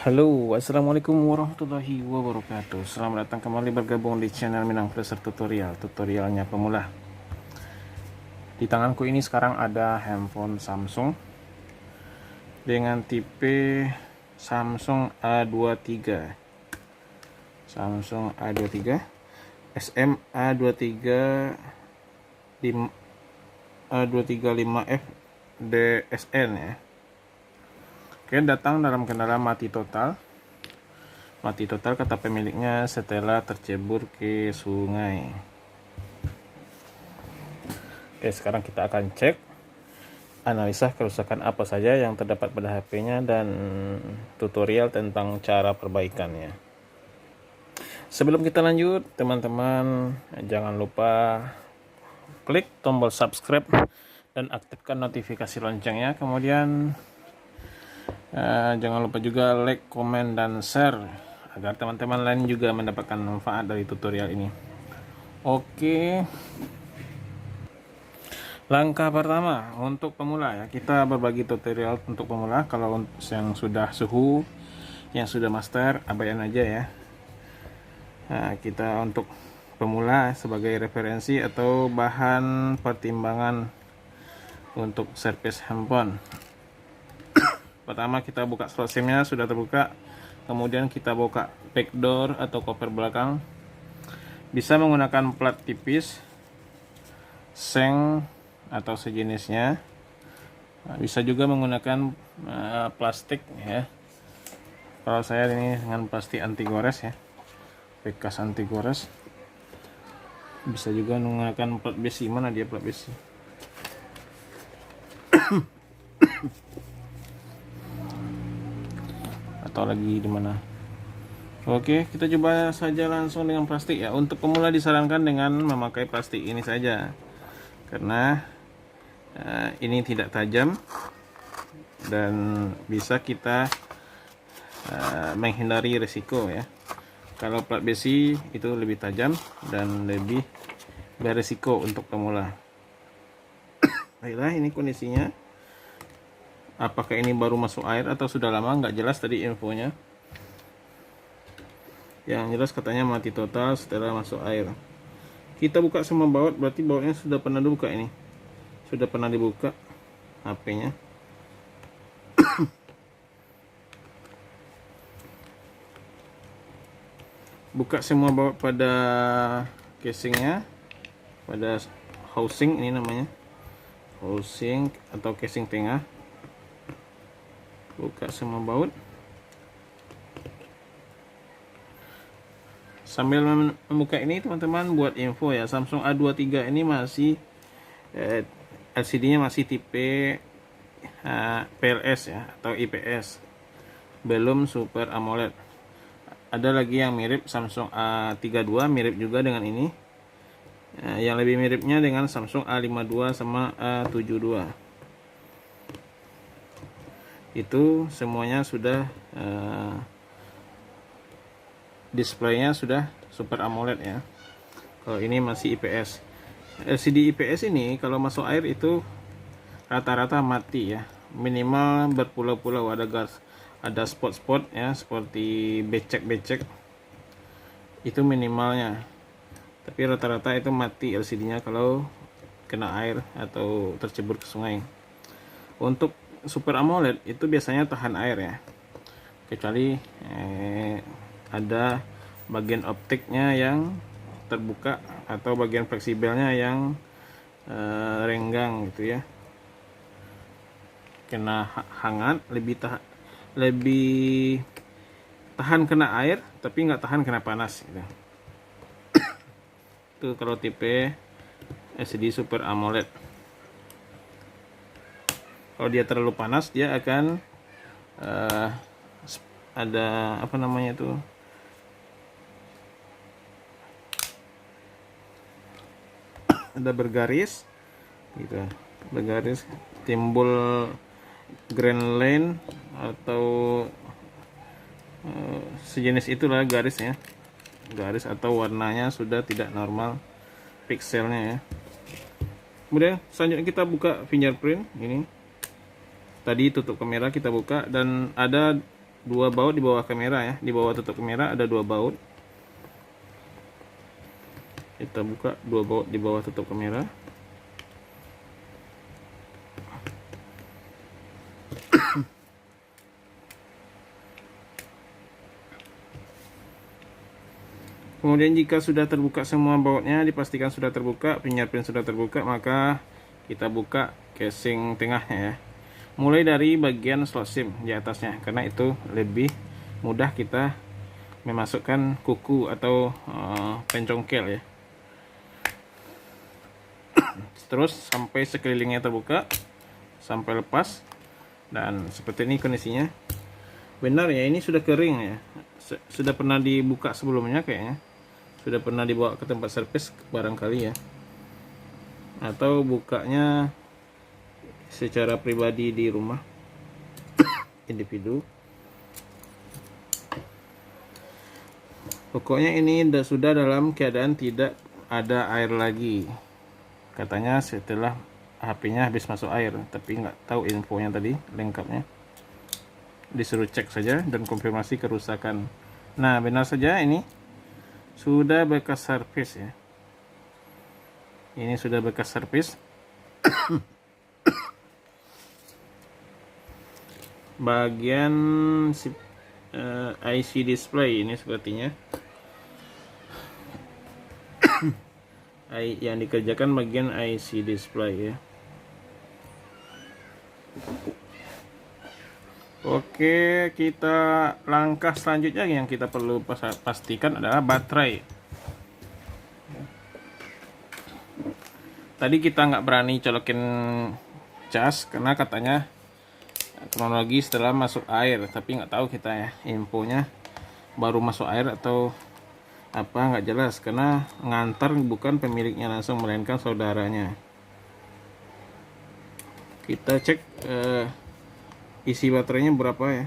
Halo, assalamualaikum warahmatullahi wabarakatuh. Selamat datang kembali bergabung di channel Minang Placer Tutorial, tutorialnya pemula. Di tanganku ini sekarang ada handphone Samsung dengan tipe Samsung A23, Samsung A23, SM A23 A235F DSN ya. Oke, datang dalam kendala mati total. Mati total kata pemiliknya setelah tercebur ke sungai. Oke, sekarang kita akan cek analisa kerusakan apa saja yang terdapat pada HP-nya dan tutorial tentang cara perbaikannya. Sebelum kita lanjut, teman-teman jangan lupa klik tombol subscribe dan aktifkan notifikasi loncengnya. Kemudian jangan lupa juga like, komen, dan share agar teman-teman lain juga mendapatkan manfaat dari tutorial ini. Oke, langkah pertama untuk pemula ya, kita berbagi tutorial untuk pemula. Kalau yang sudah suhu, yang sudah master, abaikan aja ya. Nah, kita untuk pemula sebagai referensi atau bahan pertimbangan untuk servis handphone. Pertama kita buka slot SIM-nya, sudah terbuka. Kemudian kita buka backdoor atau cover belakang. Bisa menggunakan plat tipis, seng atau sejenisnya. Bisa juga menggunakan plastik ya. Kalau saya ini dengan plastik anti gores ya, bekas anti gores. Bisa juga menggunakan plat besi. Mana dia plat besi? Atau lagi di mana? Oke, kita coba saja langsung dengan plastik ya. Untuk pemula disarankan dengan memakai plastik ini saja, karena ini tidak tajam dan bisa kita menghindari risiko ya. Kalau plat besi itu lebih tajam dan lebih berisiko untuk pemula. Baiklah, ini kondisinya. Apakah ini baru masuk air atau sudah lama, nggak jelas tadi infonya. Yang jelas katanya mati total setelah masuk air. Kita buka semua baut, berarti bautnya sudah pernah dibuka ini. Sudah pernah dibuka HP-nya. Buka semua baut pada casingnya, pada housing ini namanya. Housing atau casing tengah. Buka semua baut. Sambil membuka ini teman-teman, buat info ya, Samsung A23 ini masih LCD-nya masih tipe PLS ya atau IPS, belum Super AMOLED. Ada lagi yang mirip, Samsung A32 mirip juga dengan ini. Yang lebih miripnya dengan Samsung A52 sama A72. Itu semuanya sudah displaynya sudah Super AMOLED ya. Kalau ini masih IPS. LCD IPS ini kalau masuk air itu rata-rata mati ya, minimal berpulau-pulau, ada spot-spot ya seperti becek-becek, itu minimalnya. Tapi rata-rata itu mati LCD-nya kalau kena air atau tercebur ke sungai. Untuk Super AMOLED itu biasanya tahan air ya, kecuali ada bagian optiknya yang terbuka atau bagian fleksibelnya yang renggang gitu ya, kena hangat lebih tahan kena air tapi nggak tahan kena panas gitu. Itu kalau tipe LCD Super AMOLED. Kalau dia terlalu panas, dia akan ada apa namanya itu, ada bergaris gitu, bergaris, timbul grand line atau sejenis itulah garisnya, garis atau warnanya sudah tidak normal pixelnya ya. Kemudian selanjutnya kita buka fingerprint ini. Tadi tutup kamera kita buka dan ada dua baut di bawah kamera ya, di bawah tutup kamera ada dua baut. Kita buka dua baut di bawah tutup kamera. Kemudian jika sudah terbuka semua bautnya, dipastikan sudah terbuka, fingerprint sudah terbuka, maka kita buka casing tengahnya ya. Mulai dari bagian slot SIM di atasnya, karena itu lebih mudah kita memasukkan kuku atau pencongkel ya. Terus sampai sekelilingnya terbuka, sampai lepas, dan seperti ini kondisinya. Benar ya, ini sudah kering ya, sudah pernah dibuka sebelumnya kayaknya. Sudah pernah dibawa ke tempat servis barangkali ya, atau bukanya secara pribadi di rumah individu. Pokoknya ini sudah dalam keadaan tidak ada air lagi katanya setelah HP-nya habis masuk air, tapi nggak tahu infonya tadi lengkapnya. Disuruh cek saja dan konfirmasi kerusakan. Nah, benar saja ini sudah bekas servis ya. Ini sudah bekas servis. Bagian IC display ini sepertinya yang dikerjakan bagian IC display ya. Oke, kita langkah selanjutnya yang kita perlu pastikan adalah baterai. Tadi kita nggak berani colokin cas karena katanya kronologi setelah masuk air, tapi nggak tahu kita ya infonya baru masuk air atau apa, nggak jelas karena ngantar bukan pemiliknya langsung melainkan saudaranya. Kita cek isi baterainya berapa ya.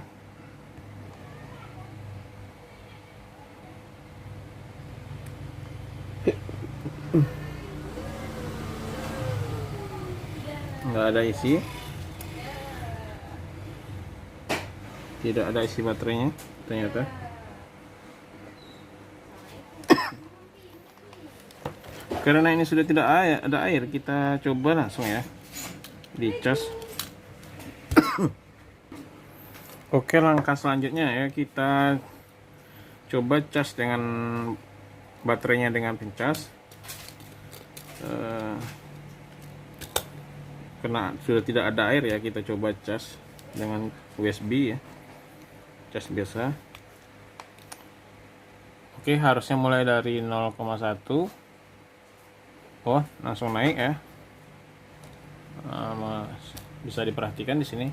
Nggak ada isi, tidak ada isi baterainya ternyata. Karena ini sudah tidak ada air, kita coba langsung ya dicas. Oke, langkah selanjutnya ya, kita coba cas dengan baterainya dengan pencas. Karena sudah tidak ada air ya, kita coba cas dengan USB ya, cas biasa. Oke, harusnya mulai dari 0,1. Oh, langsung naik ya. Bisa diperhatikan di sini.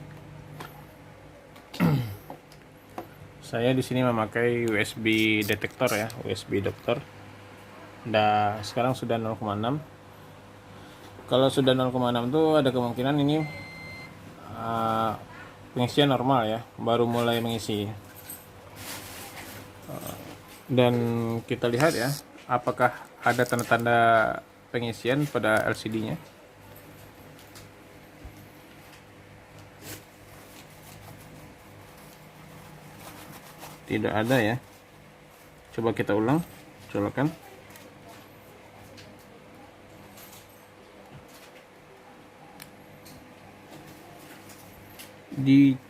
Saya di sini memakai USB detektor ya, USB dokter. Dan sekarang sudah 0,6. Kalau sudah 0,6 tuh ada kemungkinan ini pengisian normal ya, baru mulai mengisi. Dan kita lihat ya, apakah ada tanda-tanda pengisian pada LCD-nya. Tidak ada ya. Coba kita ulang, colokan.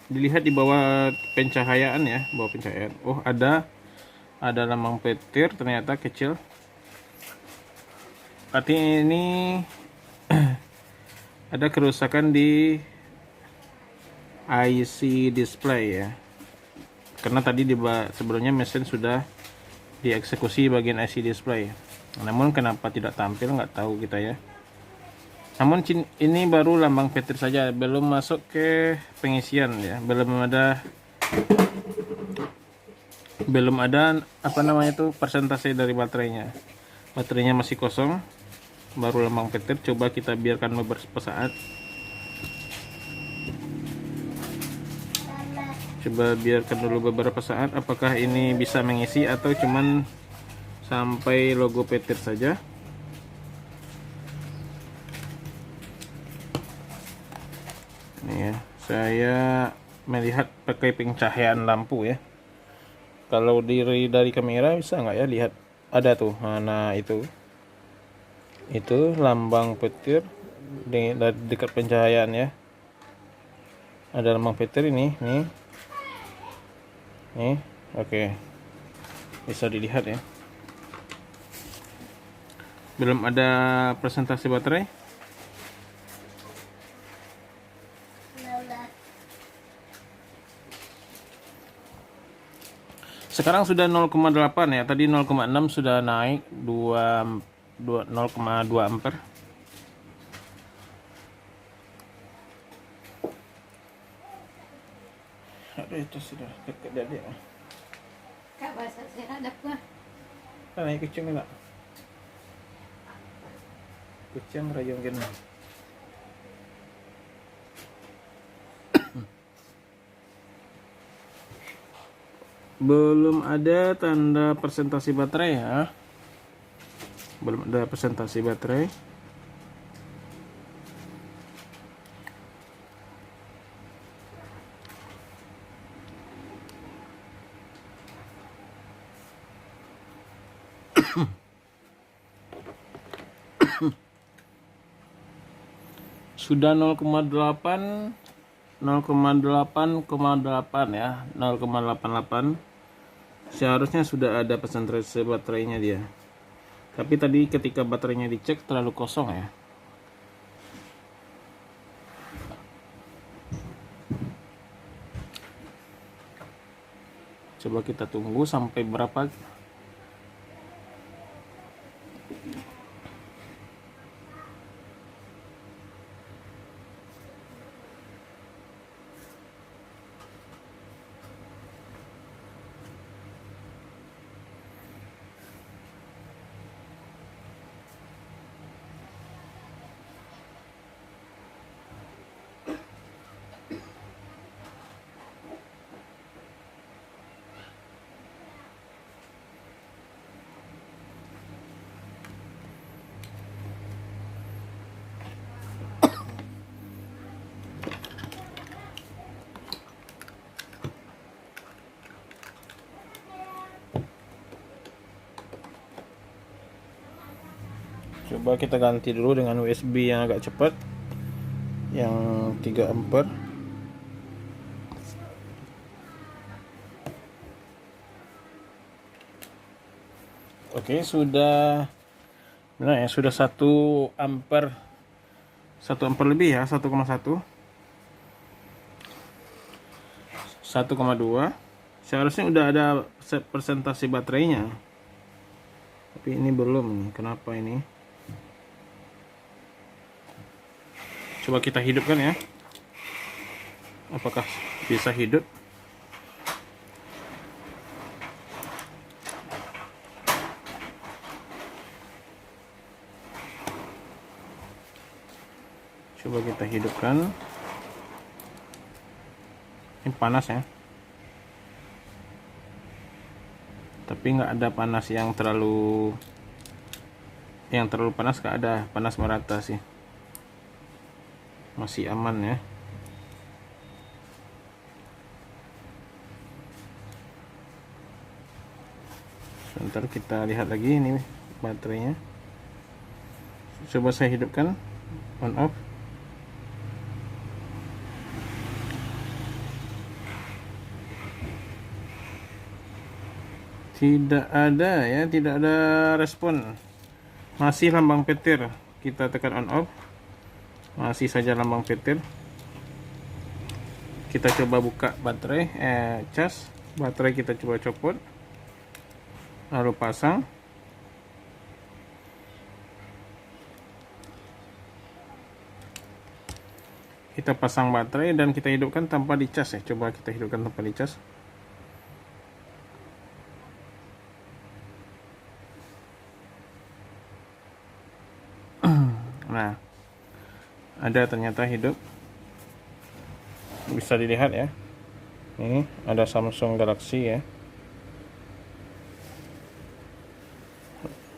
Dilihat di bawah pencahayaan ya, bawah pencahayaan. Oh, ada lambang petir ternyata kecil. Artinya ini ada kerusakan di IC display ya. Karena tadi sebelumnya mesin sudah dieksekusi bagian IC display. Namun kenapa tidak tampil nggak tahu kita ya. Namun ini baru lambang petir saja, belum masuk ke pengisian ya, belum ada apa namanya tuh persentase dari baterainya. Baterainya masih kosong, baru lambang petir. Coba kita biarkan beberapa saat. Coba biarkan dulu beberapa saat, apakah ini bisa mengisi atau cuman sampai logo petir saja. Ini ya, saya melihat pakai pencahayaan lampu ya. Kalau dari kamera bisa nggak ya lihat, ada tuh, nah itu lambang petir di dekat pencahayaan ya, ada lambang petir ini nih, oke, bisa dilihat ya. Belum ada presentasi baterai. Sekarang sudah 0,8 ya, tadi 0,6 sudah naik 0,2 ampere. Aduh, itu sudah dekat dari Kak bahasa saya ada apa? Kan kucing enggak? Kucing rayong gini. Belum ada tanda presentasi baterai ya. Belum ada presentasi baterai. Sudah 0,8 ya, 0,88. Seharusnya sudah ada presentasi baterainya dia. Tapi tadi ketika baterainya dicek terlalu kosong ya. Coba kita tunggu sampai berapa. Coba kita ganti dulu dengan USB yang agak cepat, yang 3 ampere. Oke, sudah benar ya, sudah 1 ampere, 1 ampere lebih ya, 1,1, 1,2. Seharusnya udah ada presentasi baterainya, tapi ini belum nih. Kenapa ini? Coba kita hidupkan ya. Apakah bisa hidup? Coba kita hidupkan. Ini panas ya. Tapi nggak ada panas yang terlalu panas, nggak ada panas merata sih. Masih aman ya. Sebentar kita lihat lagi ini baterainya. Coba saya hidupkan, on off. Tidak ada ya, tidak ada respon. Masih lambang petir. Kita tekan on off. Masih saja lambang petir. Kita coba buka baterai, cas baterai, kita coba copot, lalu pasang. Kita pasang baterai dan kita hidupkan tanpa dicas ya. Coba kita hidupkan tanpa dicas. Nah, ada ternyata hidup, bisa dilihat ya. Ini ada Samsung Galaxy ya.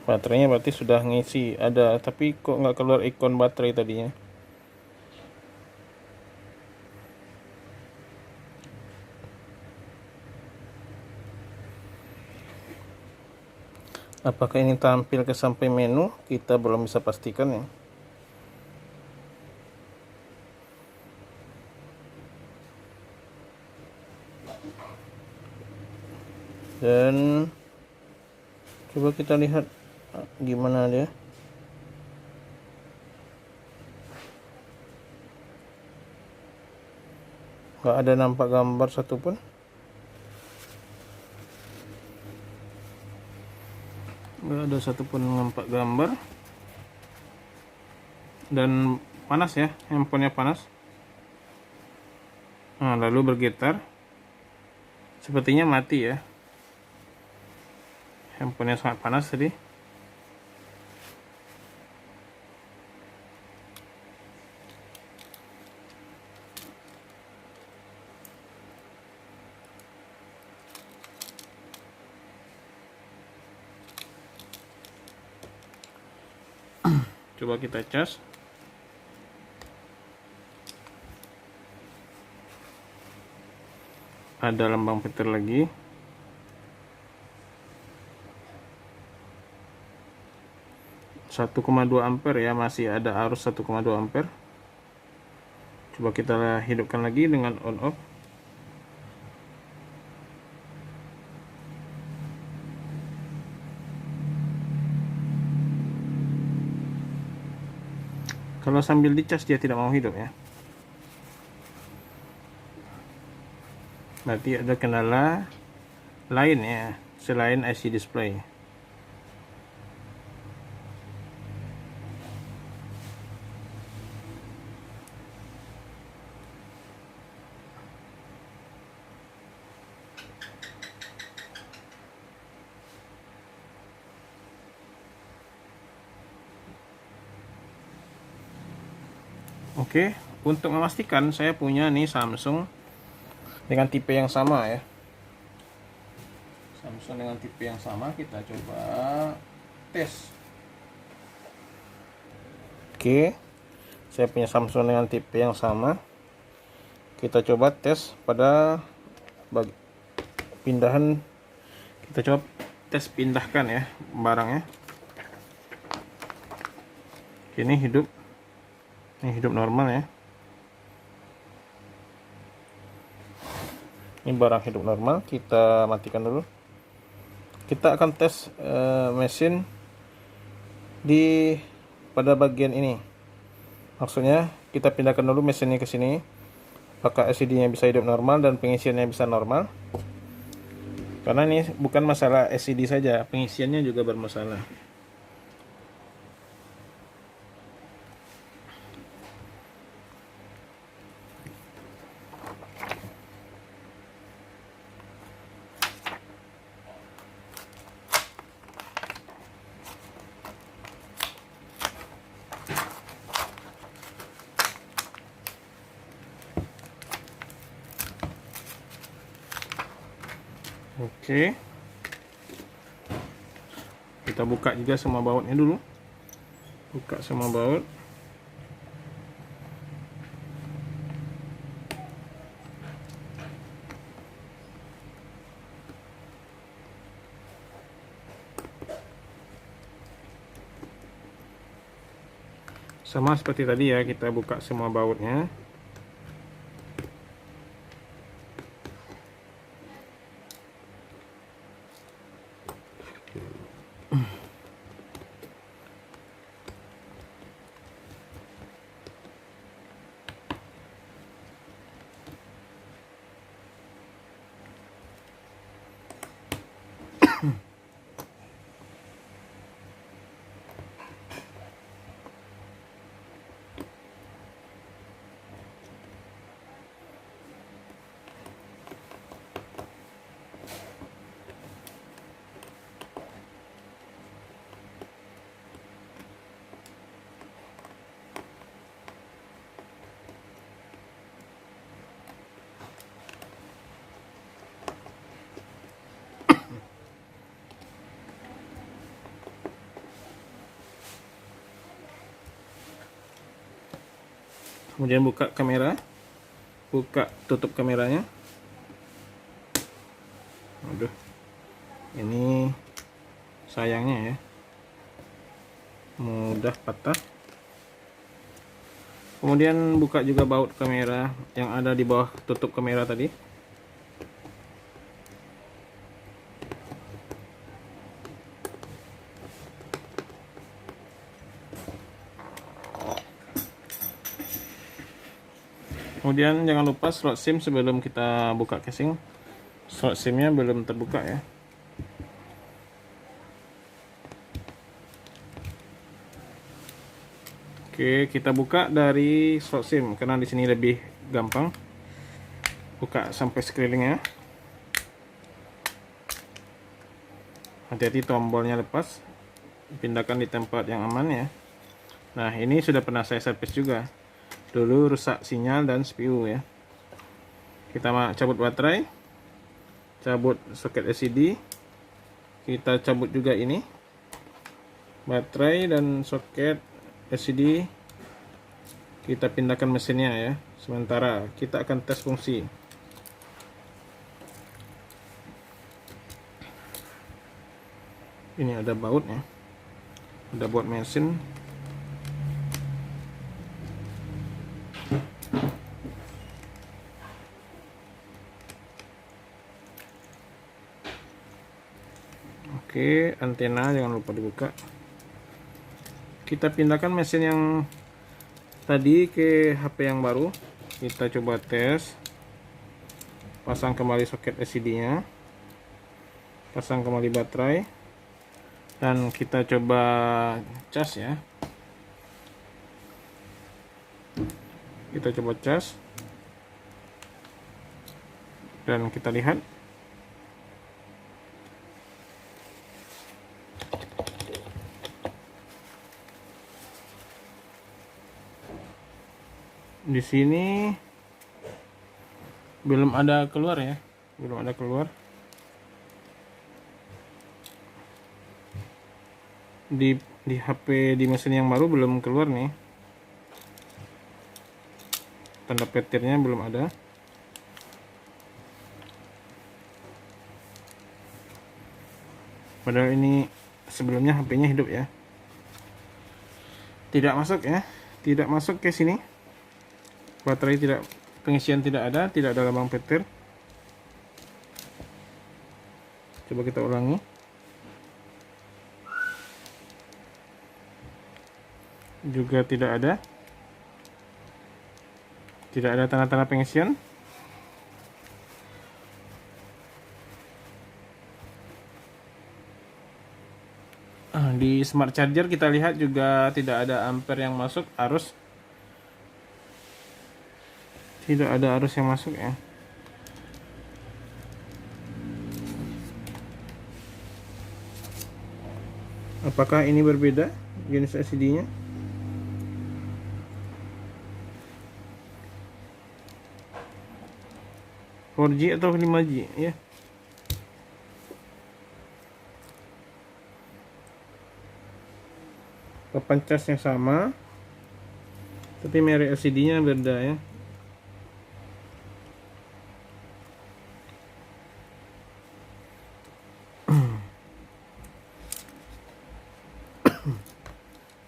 Baterainya berarti sudah ngisi, ada, tapi kok nggak keluar ikon baterai tadinya. Apakah ini tampil ke sampai menu, kita belum bisa pastikan ya. Dan coba kita lihat gimana dia. Nggak ada nampak gambar satupun. Nggak ada satupun nampak gambar. Dan panas ya, handphonenya panas. Nah, lalu bergetar. Sepertinya mati ya. Handphonenya sangat panas tadi. Coba kita cas. Ada lambang petir lagi. (1,2 ampere ya, masih ada arus 1,2 ampere. Coba kita hidupkan lagi dengan on off. Kalau sambil dicas dia tidak mau hidup ya. Berarti ada kendala lain ya, selain IC display. Oke, untuk memastikan saya punya nih Samsung dengan tipe yang sama ya. Samsung dengan tipe yang sama, kita coba tes. Oke, saya punya Samsung dengan tipe yang sama. Kita coba tes pada pindahan. Kita coba tes pindahkan ya barangnya. Ini hidup. Ini hidup normal ya. Ini barang hidup normal. Kita matikan dulu. Kita akan tes mesin di pada bagian ini. Maksudnya kita pindahkan dulu mesinnya ke sini. Apakah LCD-nya bisa hidup normal dan pengisiannya bisa normal? Karena ini bukan masalah LCD saja, pengisiannya juga bermasalah. Oke, kita buka juga semua bautnya dulu. Buka semua baut. Sama seperti tadi ya, kita buka semua bautnya. Kemudian buka kamera, buka tutup kameranya. Aduh, ini sayangnya ya, mudah patah. Kemudian buka juga baut kamera yang ada di bawah tutup kamera tadi. Kemudian jangan lupa slot SIM sebelum kita buka casing. Slot SIM-nya belum terbuka ya. Oke, kita buka dari slot SIM karena di sini lebih gampang. Buka sampai sekelilingnya. Hati-hati tombolnya lepas. Pindahkan di tempat yang aman ya. Nah, ini sudah pernah saya servis juga. Dulu rusak sinyal dan CPU ya. Kita cabut baterai, cabut soket LCD, kita cabut juga ini baterai dan soket LCD. Kita pindahkan mesinnya ya. Sementara kita akan tes fungsi. Ini ada bautnya, ada baut mesin. Oke, antena jangan lupa dibuka. Kita pindahkan mesin yang tadi ke HP yang baru. Kita coba tes. Pasang kembali soket LCD-nya. Pasang kembali baterai. Dan kita coba cas ya. Kita coba cas. Dan kita lihat. Di sini belum ada keluar ya, belum ada keluar. Di HP di mesin yang baru belum keluar nih, tanda petirnya belum ada. Padahal ini sebelumnya HP-nya hidup ya. Tidak masuk ya, tidak masuk ke sini. Baterai tidak, pengisian tidak ada lambang petir. Coba kita ulangi. Juga tidak ada tanda-tanda pengisian. Di smart charger kita lihat juga tidak ada ampere yang masuk, arus tidak ada arus yang masuk ya. Apakah ini berbeda jenis LCD-nya? (4G atau 5G ya? Papan casnya sama, tapi merek LCD-nya beda ya.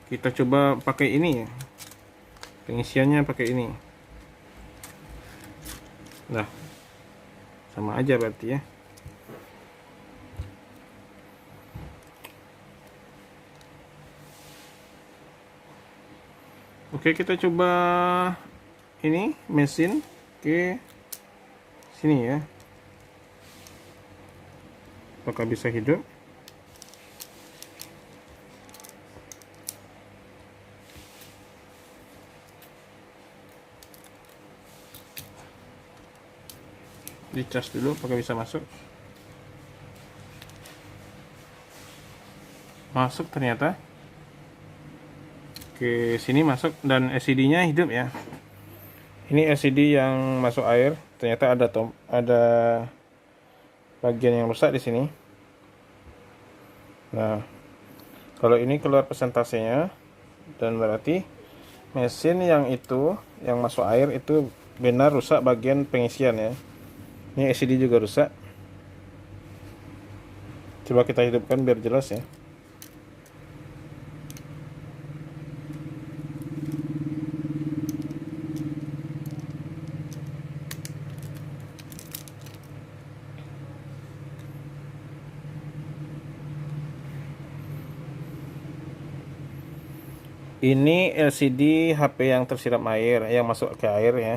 Kita coba pakai ini ya. Pengisiannya pakai ini. Nah, sama aja berarti ya. Oke, kita coba ini mesin ke sini ya. Apakah bisa hidup? Dicas dulu apakah bisa masuk. Masuk ternyata. Ke sini masuk dan LCD-nya hidup ya. Ini LCD yang masuk air, ternyata ada bagian yang rusak di sini. Nah, kalau ini keluar persentasenya, dan berarti mesin yang itu yang masuk air itu benar rusak bagian pengisian ya. Ini LCD juga rusak. Coba kita hidupkan biar jelas ya. Ini LCD HP yang tersiram air, yang masuk ke air ya.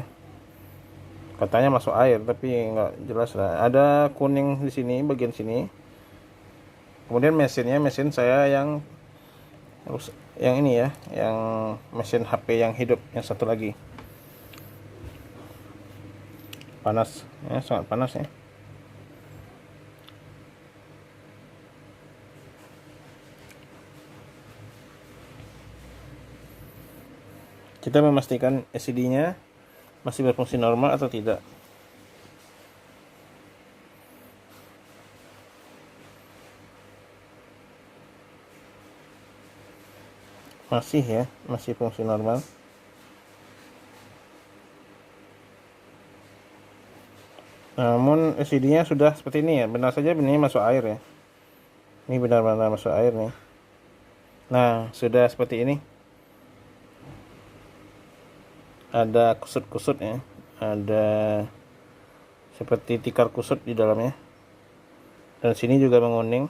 Katanya masuk air, tapi nggak jelas lah. Ada kuning di sini, bagian sini. Kemudian mesin saya yang ini ya, yang mesin HP yang hidup, yang satu lagi. Panas, ya, sangat panas ya. Kita memastikan LCD-nya masih berfungsi normal atau tidak. Masih ya, masih fungsi normal. Namun LCD-nya sudah seperti ini ya, benar saja ini masuk air ya. Ini benar-benar masuk air nih. Nah, sudah seperti ini. Ada kusut-kusut ya, ada seperti tikar kusut di dalamnya, dan sini juga menguning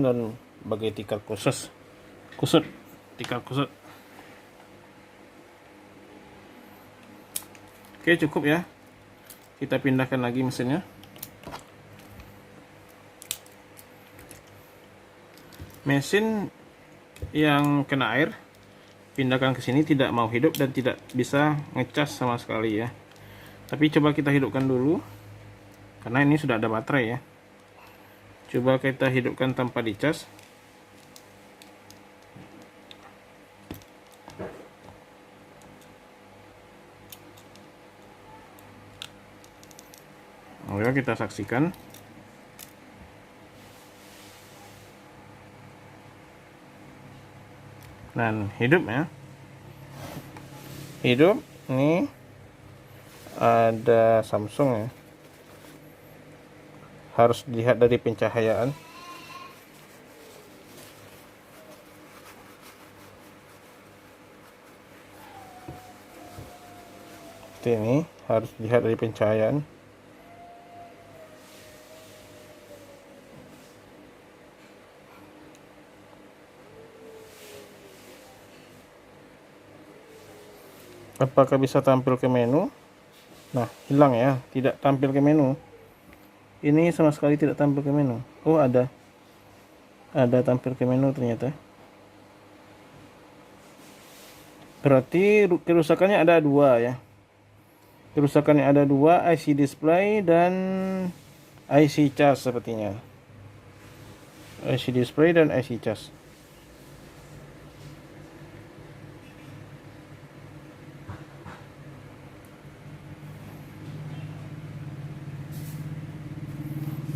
dan bagai tikar kusut tikar kusut. Oke, cukup ya, kita pindahkan lagi mesinnya. Mesin yang kena air pindahkan ke sini, tidak mau hidup dan tidak bisa ngecas sama sekali ya. Tapi coba kita hidupkan dulu, karena ini sudah ada baterai ya. Coba kita hidupkan tanpa dicas. Oke, kita saksikan. Dan hidup ya, hidup. Ini ada Samsung ya, harus dilihat dari pencahayaan. Seperti ini, harus dilihat dari pencahayaan. Apakah bisa tampil ke menu? Nah, hilang ya, tidak tampil ke menu. Ini sama sekali tidak tampil ke menu. Oh, ada tampil ke menu ternyata. Berarti kerusakannya ada dua ya. Kerusakannya ada dua, IC display dan IC charge sepertinya. IC display dan IC charge.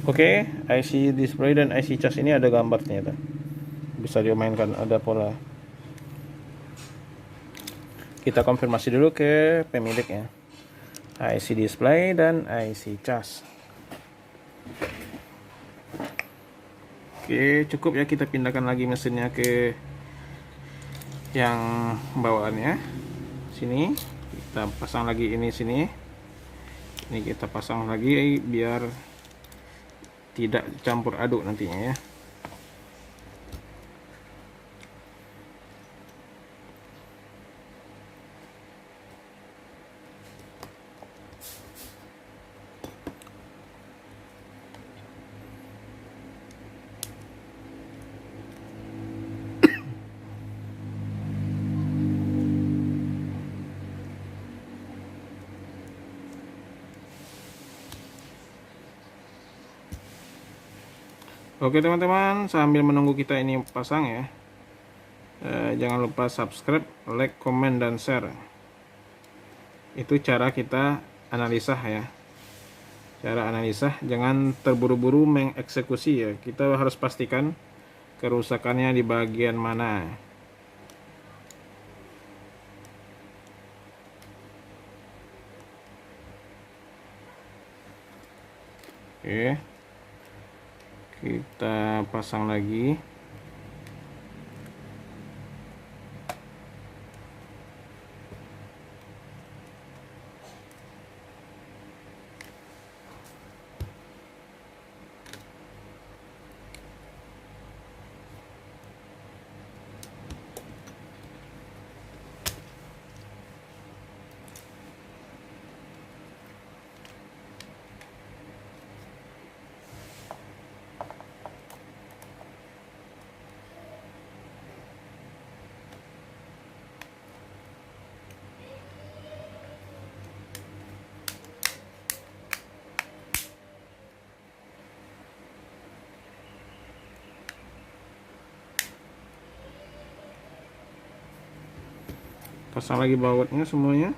Oke, IC display dan IC charge ini ada gambar ternyata. Bisa dimainkan, ada pola. Kita konfirmasi dulu ke pemiliknya. IC display dan IC charge. Oke, cukup ya, kita pindahkan lagi mesinnya ke yang bawaannya. Sini, kita pasang lagi ini sini. Ini kita pasang lagi biar tidak campur aduk nantinya ya. Oke teman-teman, sambil menunggu kita ini pasang ya, jangan lupa subscribe, like, komen, dan share. Itu cara kita analisa ya. Cara analisa, jangan terburu-buru mengeksekusi ya. Kita harus pastikan kerusakannya di bagian mana. Oke. Kita pasang lagi. Pasang lagi bautnya semuanya.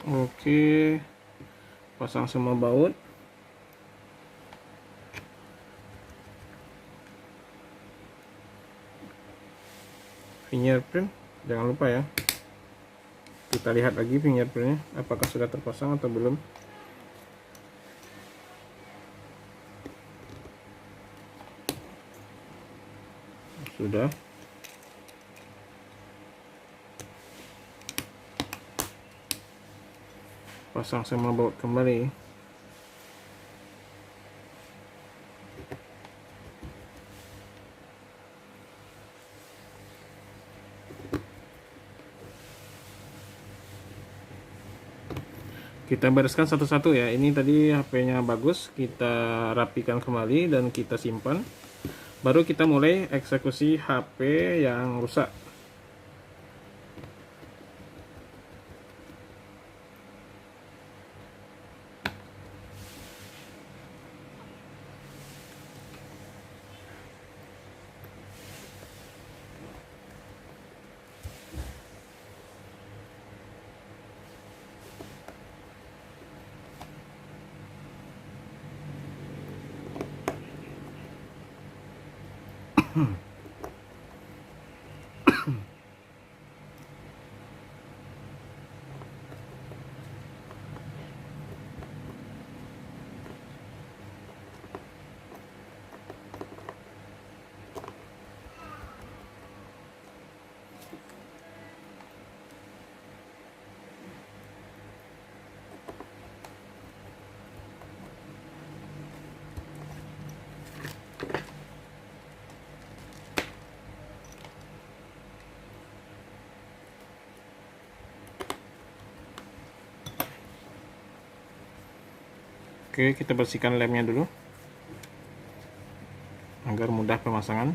Oke, pasang semua baut. Fingerprint, jangan lupa ya. Kita lihat lagi fingerprintnya, apakah sudah terpasang atau belum. Sudah. Pasang semua baut kembali. Kita bereskan satu-satu ya. Ini tadi HP-nya bagus, kita rapikan kembali dan kita simpan. Baru kita mulai eksekusi HP yang rusak. Oke, kita bersihkan lemnya dulu agar mudah pemasangan.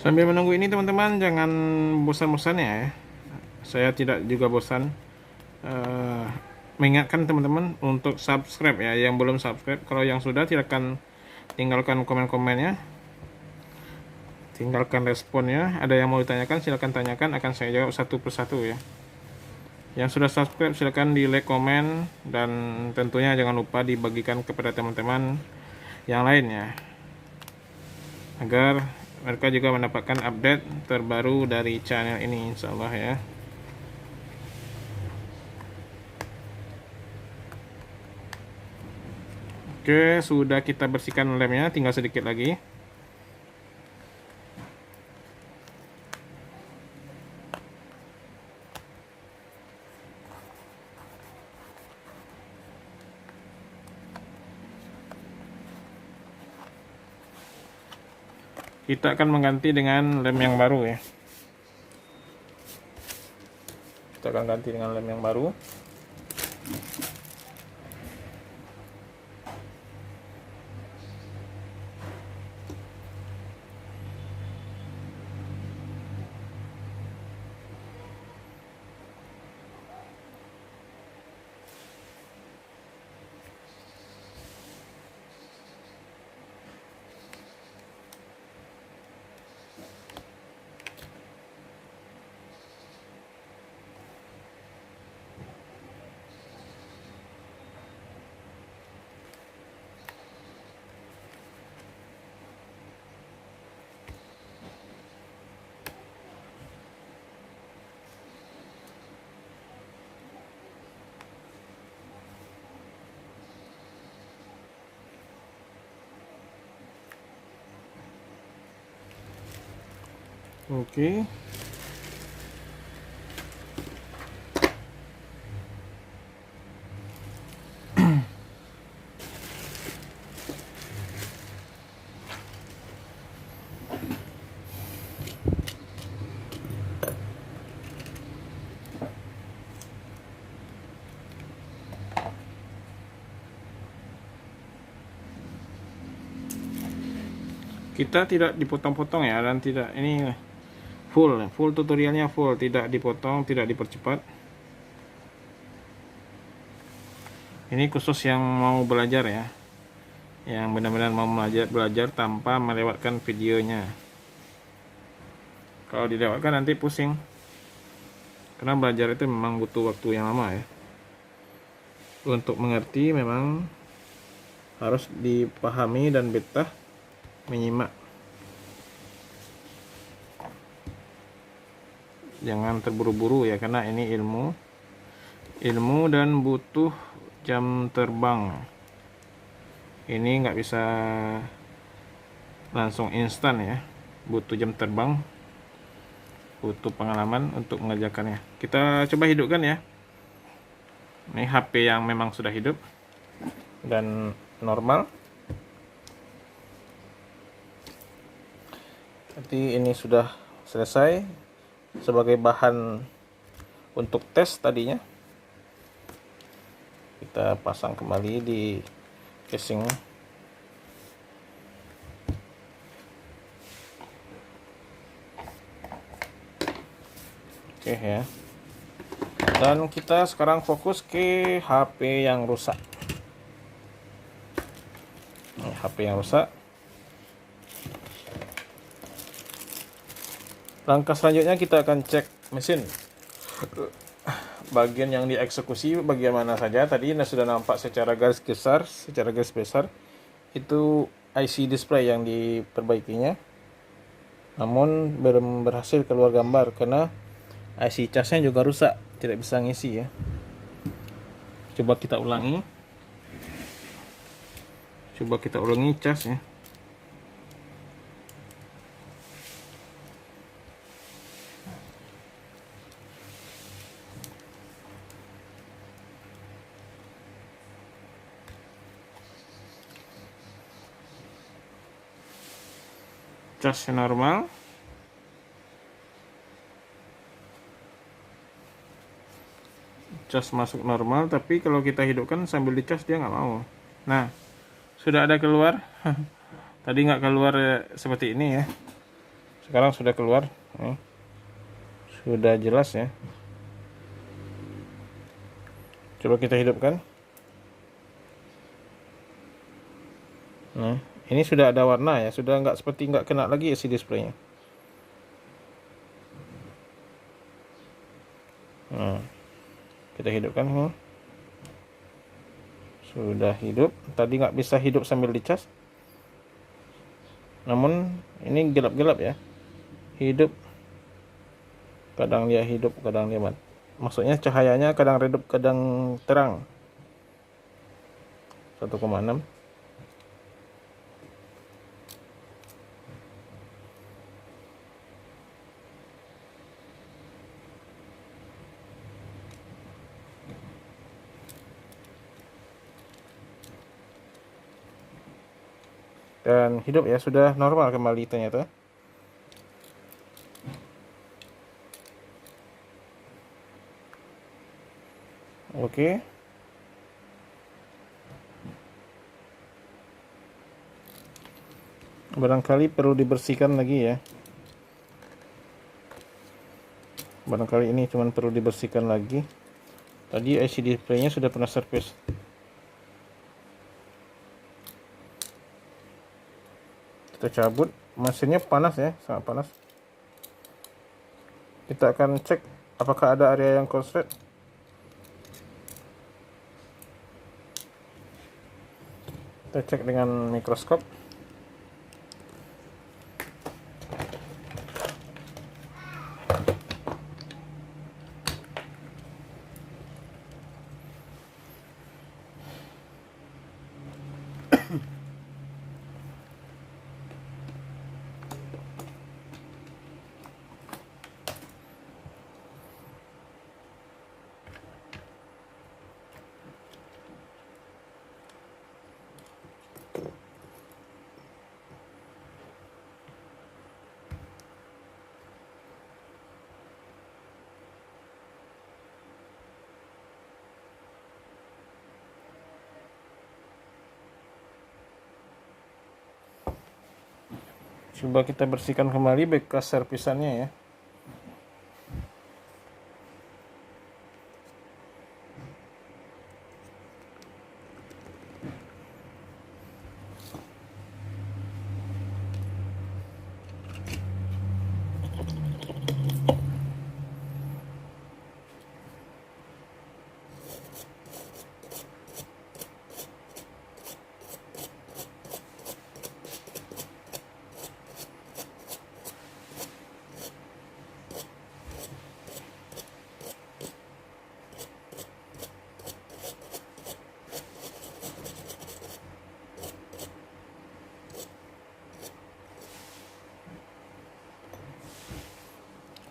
Sambil menunggu ini teman-teman jangan bosan-bosan ya. Saya tidak juga bosan mengingatkan teman-teman untuk subscribe ya, yang belum subscribe. Kalau yang sudah, silakan tinggalkan komen-komennya. tinggalkan responnya. Ada yang mau ditanyakan silahkan tanyakan, akan saya jawab satu persatu ya. Yang sudah subscribe silahkan di like, komen, dan tentunya jangan lupa dibagikan kepada teman-teman yang lainnya agar mereka juga mendapatkan update terbaru dari channel ini, insyaallah ya. Oke, sudah kita bersihkan lemnya, tinggal sedikit lagi. Kita akan mengganti dengan lem yang baru ya. Kita akan ganti dengan lem yang baru. Oke. Kita tidak dipotong-potong ya, dan tidak, ini full tutorialnya full, tidak dipotong, tidak dipercepat. Ini khusus yang mau belajar ya, yang benar-benar mau belajar tanpa melewatkan videonya. Kalau dilewatkan nanti pusing, karena belajar itu memang butuh waktu yang lama ya. Untuk mengerti memang harus dipahami dan betah menyimak. Jangan terburu-buru ya, karena ini ilmu dan butuh jam terbang. Ini nggak bisa langsung instan ya, butuh jam terbang, butuh pengalaman untuk mengerjakannya. Kita coba hidupkan ya. Ini HP yang memang sudah hidup dan normal. Jadi ini sudah selesai sebagai bahan untuk tes tadinya. Kita pasang kembali di casing. Oke ya. Dan kita sekarang fokus ke HP yang rusak. Ini HP yang rusak. Langkah selanjutnya kita akan cek mesin. Bagian yang dieksekusi bagian mana saja. Tadi sudah nampak secara garis besar itu IC display yang diperbaikinya. Namun belum berhasil keluar gambar karena IC casnya juga rusak, tidak bisa ngisi ya. Coba kita ulangi cas ya. Casnya normal. Cas masuk normal, tapi kalau kita hidupkan sambil dicas dia nggak mau. Nah, sudah ada keluar. Tadi nggak keluar seperti ini ya. Sekarang sudah keluar. Sudah jelas ya. Coba kita hidupkan. Nah, ini sudah ada warna ya, sudah nggak kena lagi isi displaynya. Nah, kita hidupkan. Sudah hidup. Tadi nggak bisa hidup sambil dicas, namun ini gelap-gelap ya, hidup. Kadang dia hidup, kadang dia mati. Maksudnya cahayanya kadang redup, kadang terang. 1,6. Dan hidup ya, sudah normal kembali ternyata. Oke. Barangkali perlu dibersihkan lagi ya. Barangkali ini cuman perlu dibersihkan lagi. Tadi IC display-nya sudah pernah service. Kita cabut. Mesinnya panas ya, sangat panas. Kita akan cek apakah ada area yang konslet. Kita cek dengan mikroskop. Coba kita bersihkan kembali bekas servisannya ya.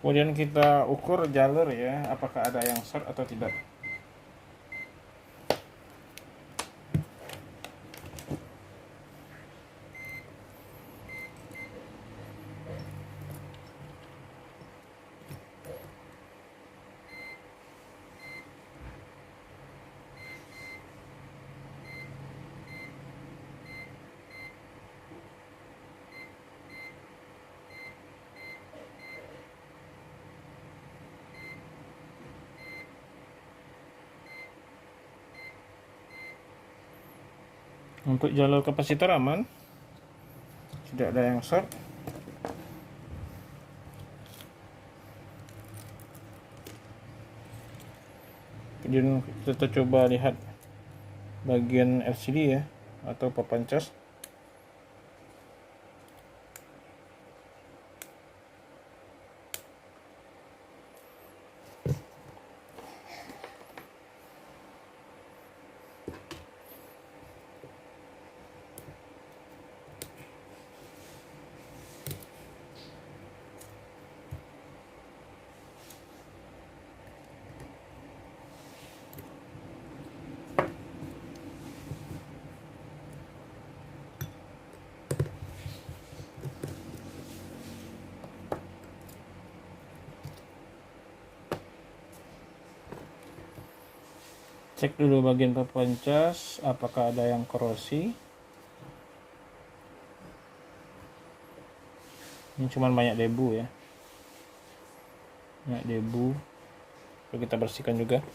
Kemudian kita ukur jalur ya, apakah ada yang short atau tidak. Untuk jalur kapasitor aman, tidak ada yang short. Kemudian kita coba lihat bagian LCD ya, atau papan cas. Cek dulu bagian papan cas apakah ada yang korosi. Ini cuman banyak debu ya, banyak debu. Lalu kita bersihkan juga.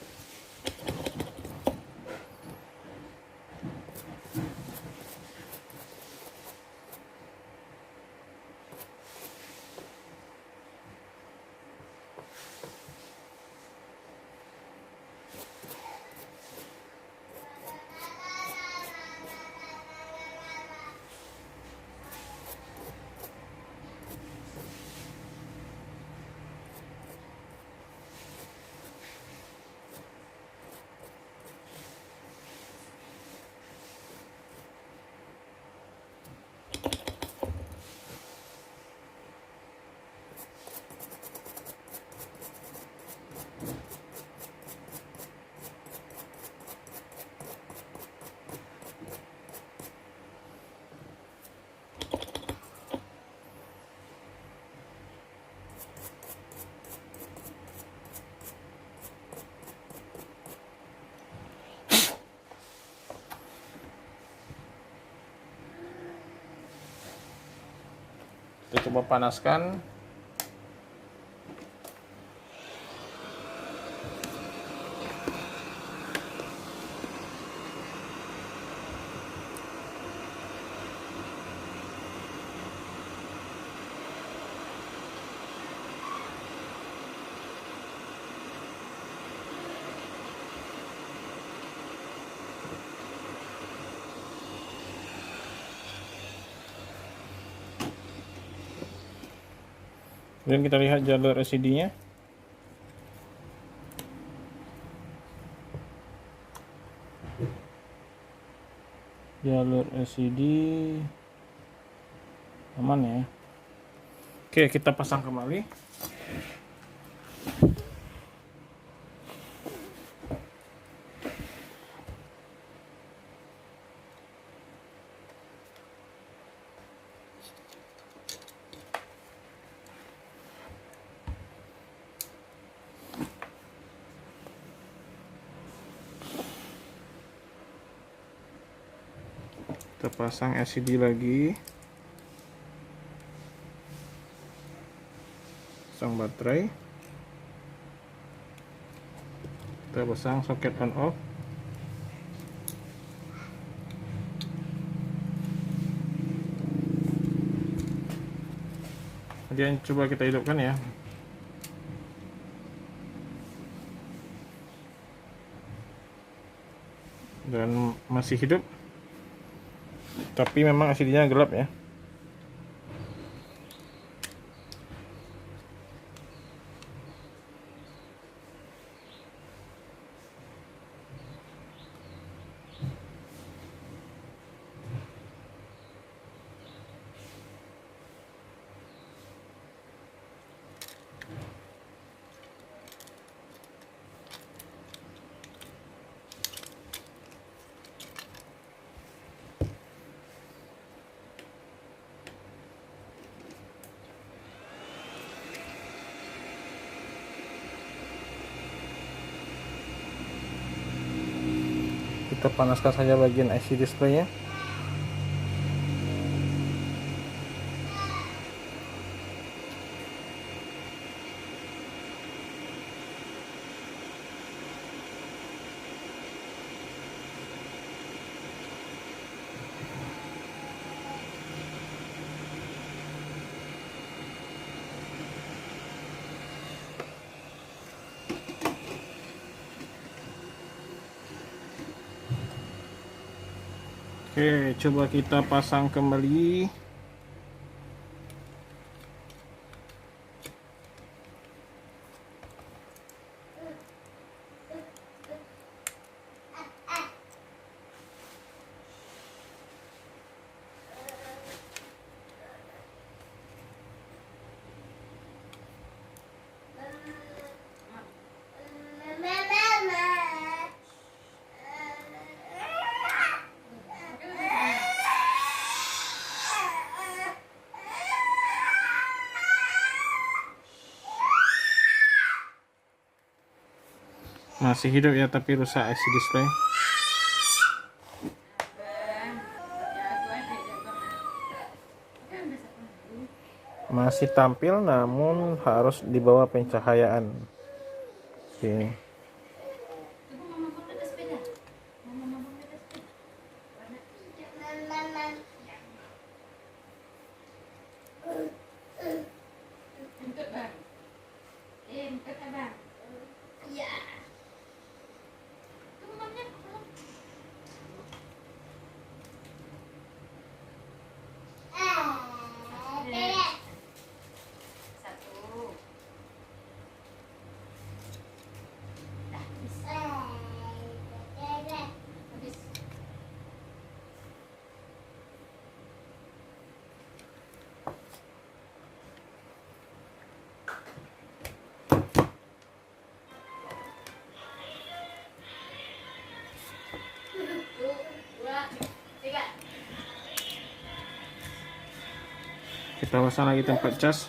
coba panaskan. Dan kita lihat jalur LCD-nya. Jalur LCD aman ya. Oke, kita pasang kembali. Kita pasang LCD lagi, pasang baterai, kita pasang soket on off. Kemudian coba kita hidupkan ya. Dan masih hidup, tapi memang LCD-nya gelap ya. Kita panaskan saja bagian IC display-nya. Oke, coba kita pasang kembali. Masih hidup ya, tapi rusak IC display. Masih tampil namun harus di bawah pencahayaan. Oke. Kita pasang lagi tempat cas.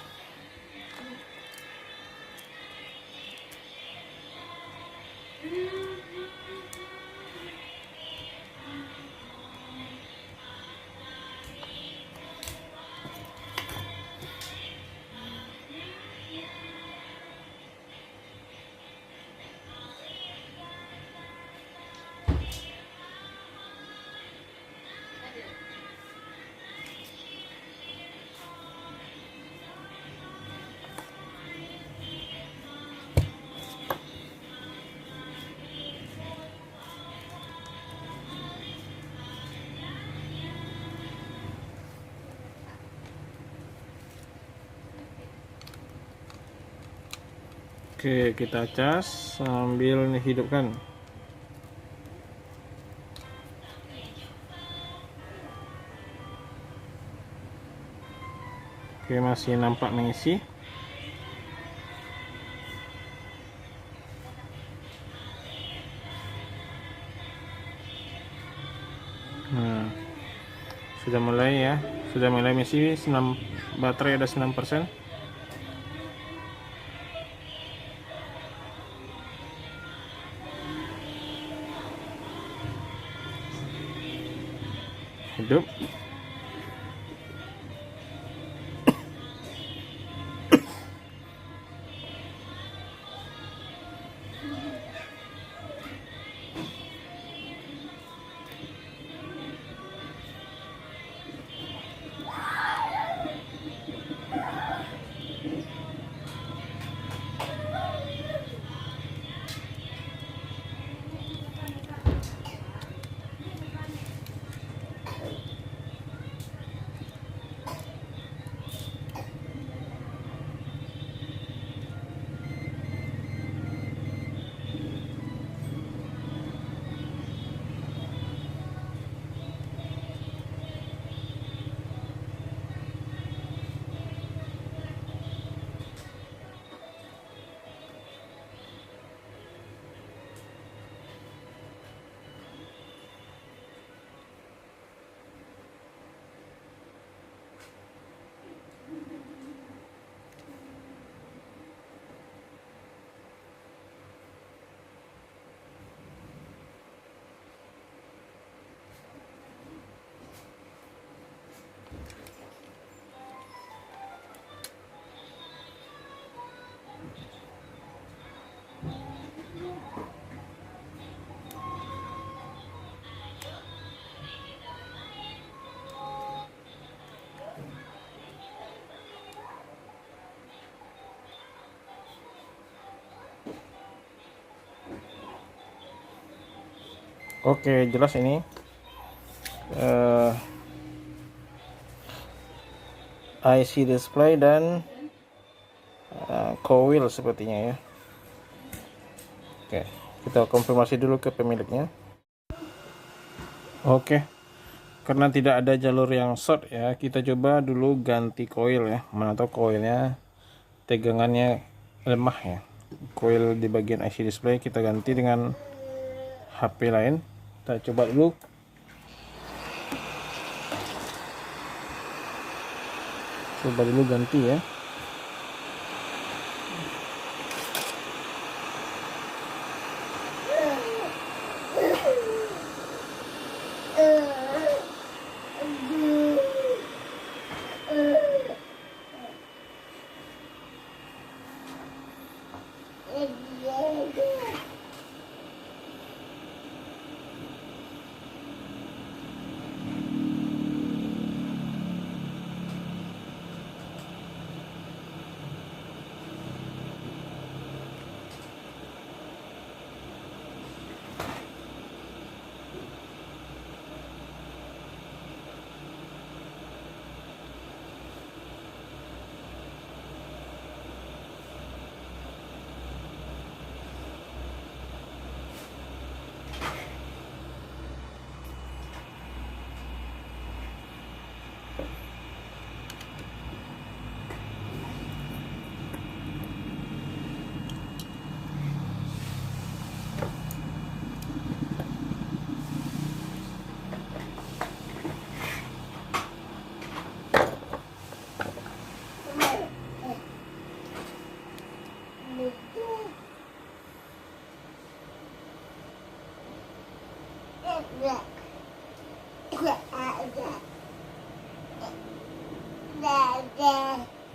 Oke, kita cas sambil hidupkan. Oke, masih nampak mengisi. Nah, sudah mulai ya, sudah mulai mengisi. Baterai ada 9%. Hidup. Oke, jelas ini IC display dan coil sepertinya ya. Oke, kita konfirmasi dulu ke pemiliknya. Oke, karena tidak ada jalur yang short ya, kita coba dulu ganti coil ya. Mana tahu coilnya tegangannya lemah ya. Coil di bagian IC display kita ganti dengan HP lain. Kita coba dulu. Coba dulu ganti ya.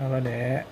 Halo dek.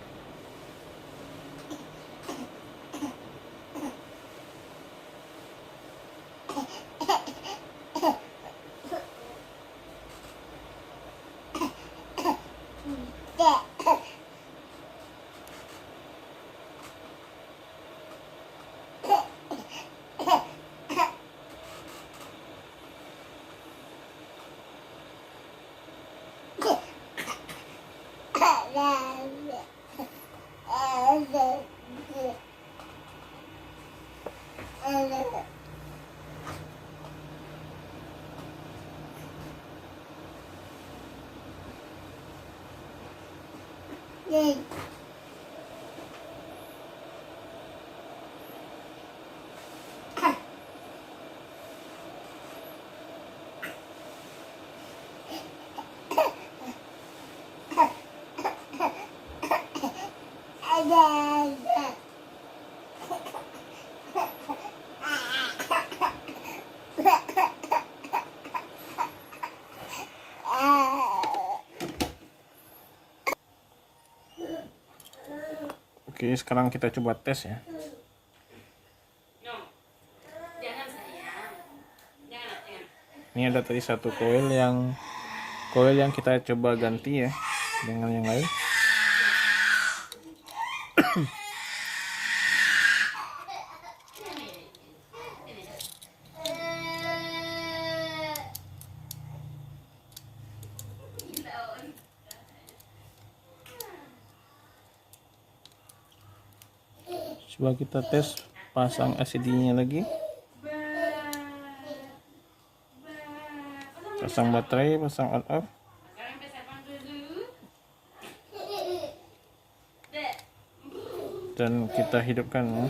Oke, sekarang kita coba tes ya. Ini ada tadi satu koil yang kita coba ganti ya dengan yang lain. Coba kita tes pasang LCD-nya lagi. Pasang baterai, pasang on off. Dan kita hidupkan ya.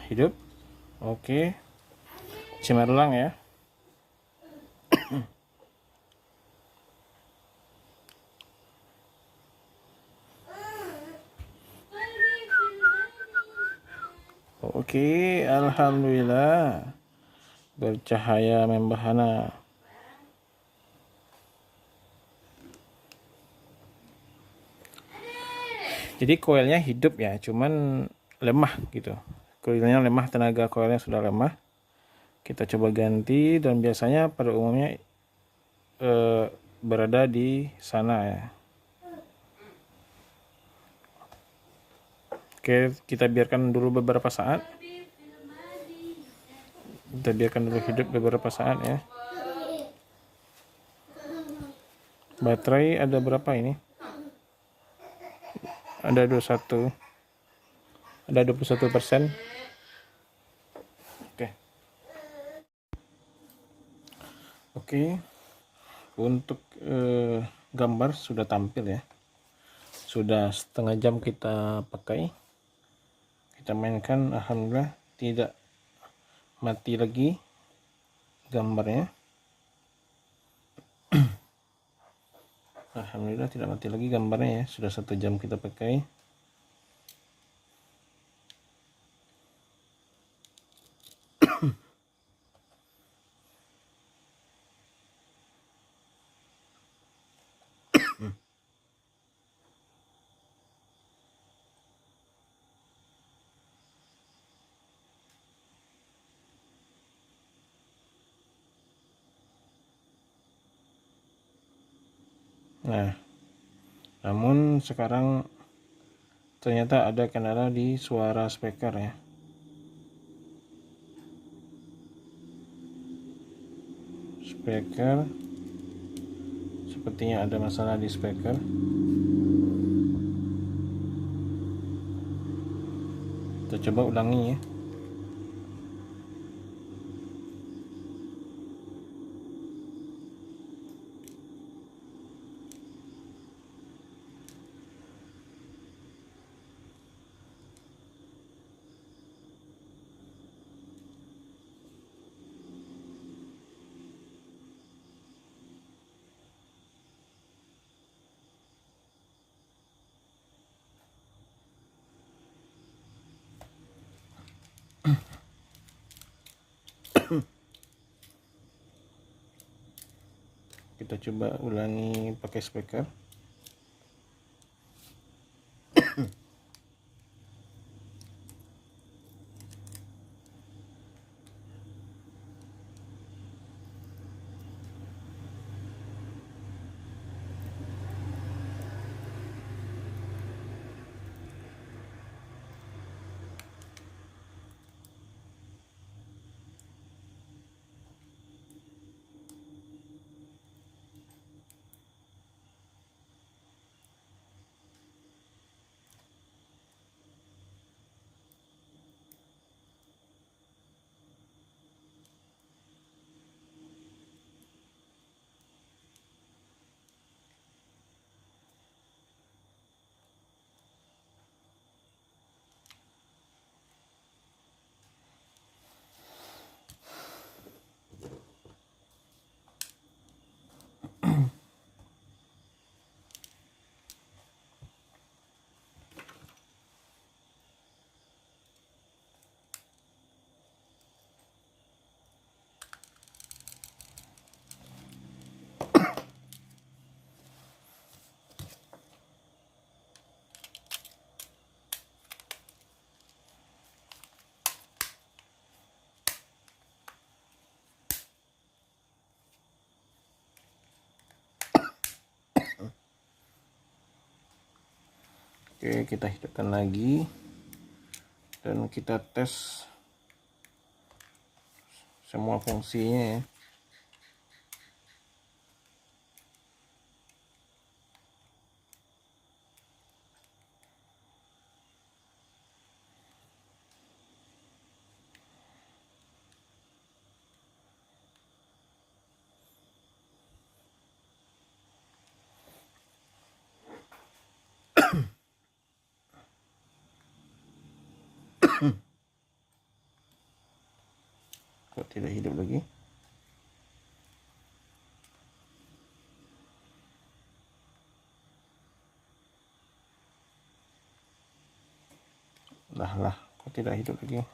Hidup. Oke. Cemerlang ya. Oke, alhamdulillah bercahaya membahana. Jadi koilnya hidup ya, cuman lemah gitu. Koilnya lemah, tenaga koilnya sudah lemah. Kita coba ganti, dan biasanya pada umumnya berada di sana ya. Oke, kita biarkan dulu beberapa saat. Kita biarkan dulu hidup beberapa saat ya. Baterai ada berapa ini? Ada 21. Ada 21%. Oke. Oke. Untuk gambar sudah tampil ya. Sudah setengah jam kita pakai. Kita mainkan, alhamdulillah tidak mati lagi gambarnya. Alhamdulillah tidak mati lagi gambarnya ya. Sudah 1 jam kita pakai. Nah, namun sekarang ternyata ada kendala di suara speaker ya. Speaker sepertinya ada masalah di speaker. Kita coba ulangi ya. Kita coba ulangi pakai speaker. Oke, kita hidupkan lagi dan kita tes semua fungsinya ya. Kok tidak hidup lagi? Lah, kok tidak hidup lagi?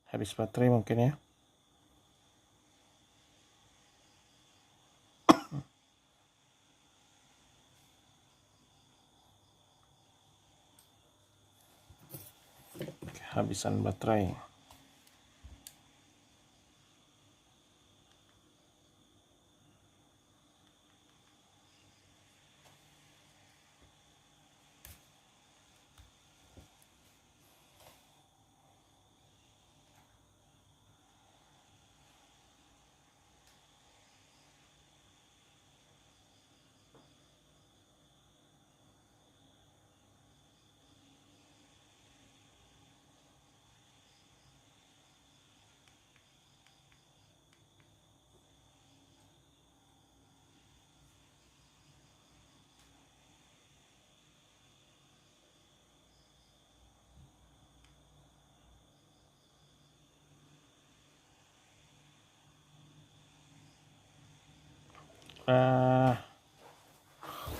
Habis baterai mungkin ya. Kehabisan baterai.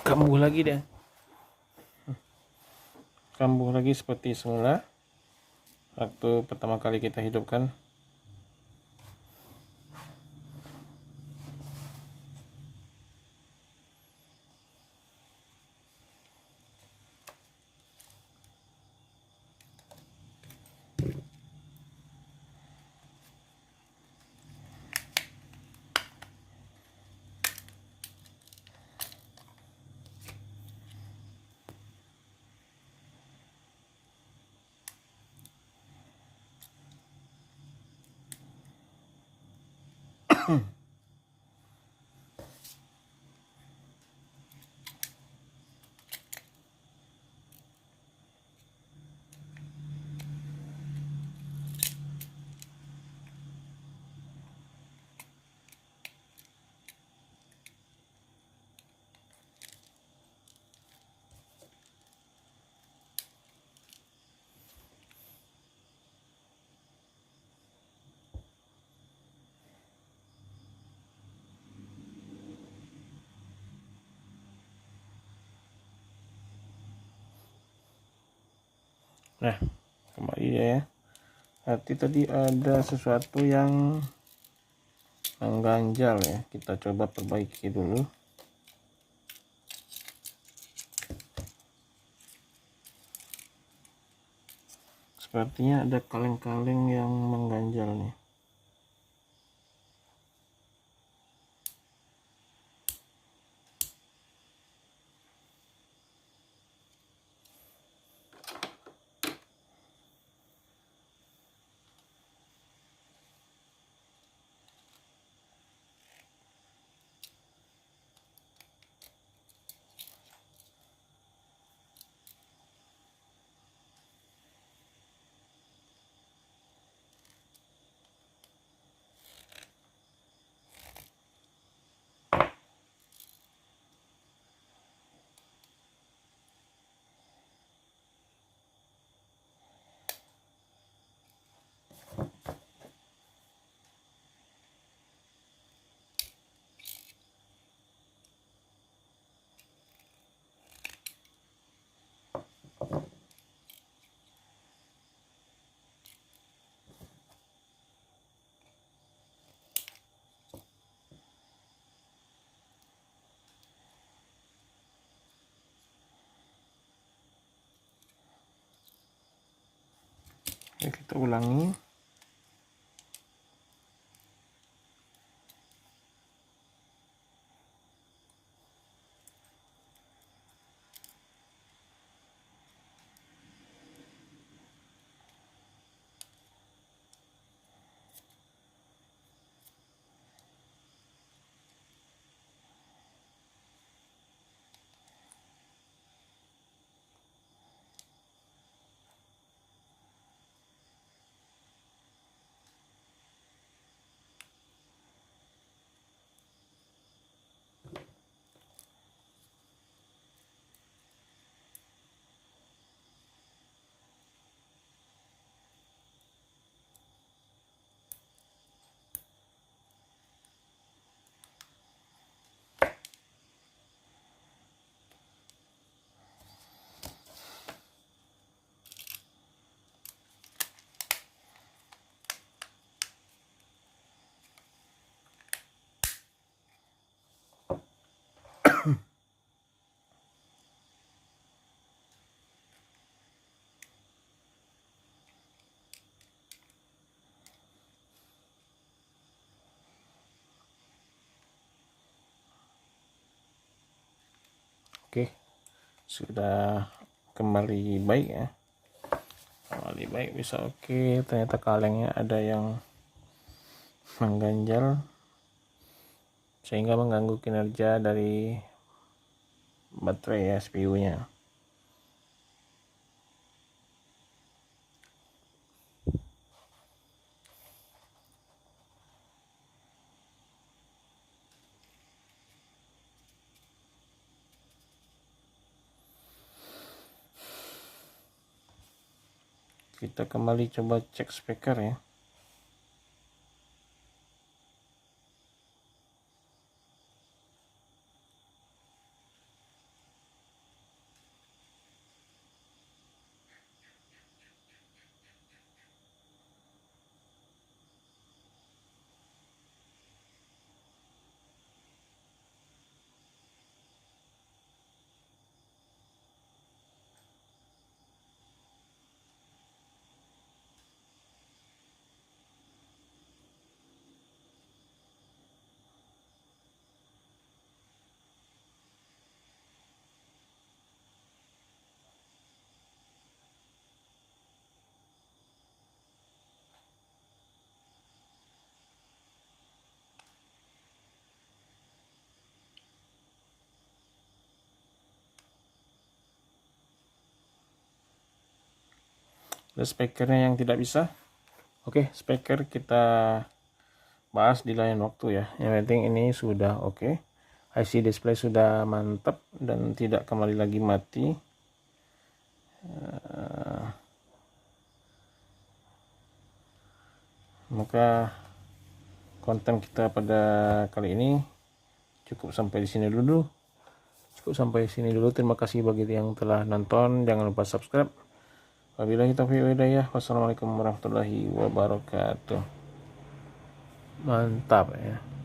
Kambuh lagi deh. Kambuh lagi seperti semula waktu pertama kali kita hidupkan. Nah, kembali ya. Berarti tadi ada sesuatu yang mengganjal ya. Kita coba perbaiki dulu. Sepertinya ada kaleng-kaleng yang mengganjal nih. Oke, kita ulangi. Oke, sudah kembali baik ya. Kembali baik, bisa oke. Ternyata kalengnya ada yang mengganjal sehingga mengganggu kinerja dari baterai ya, CPU-nya. Kita kembali coba cek speaker ya. Ada speakernya yang tidak bisa. Oke, speaker kita bahas di lain waktu ya. Yang penting ini sudah oke. IC display sudah mantap dan tidak kembali lagi mati. Maka konten kita pada kali ini cukup sampai di sini dulu. Terima kasih bagi yang telah nonton. Jangan lupa subscribe. Wabillahi taufiq wal hidayah. Wassalamualaikum warahmatullahi wabarakatuh. Mantap ya.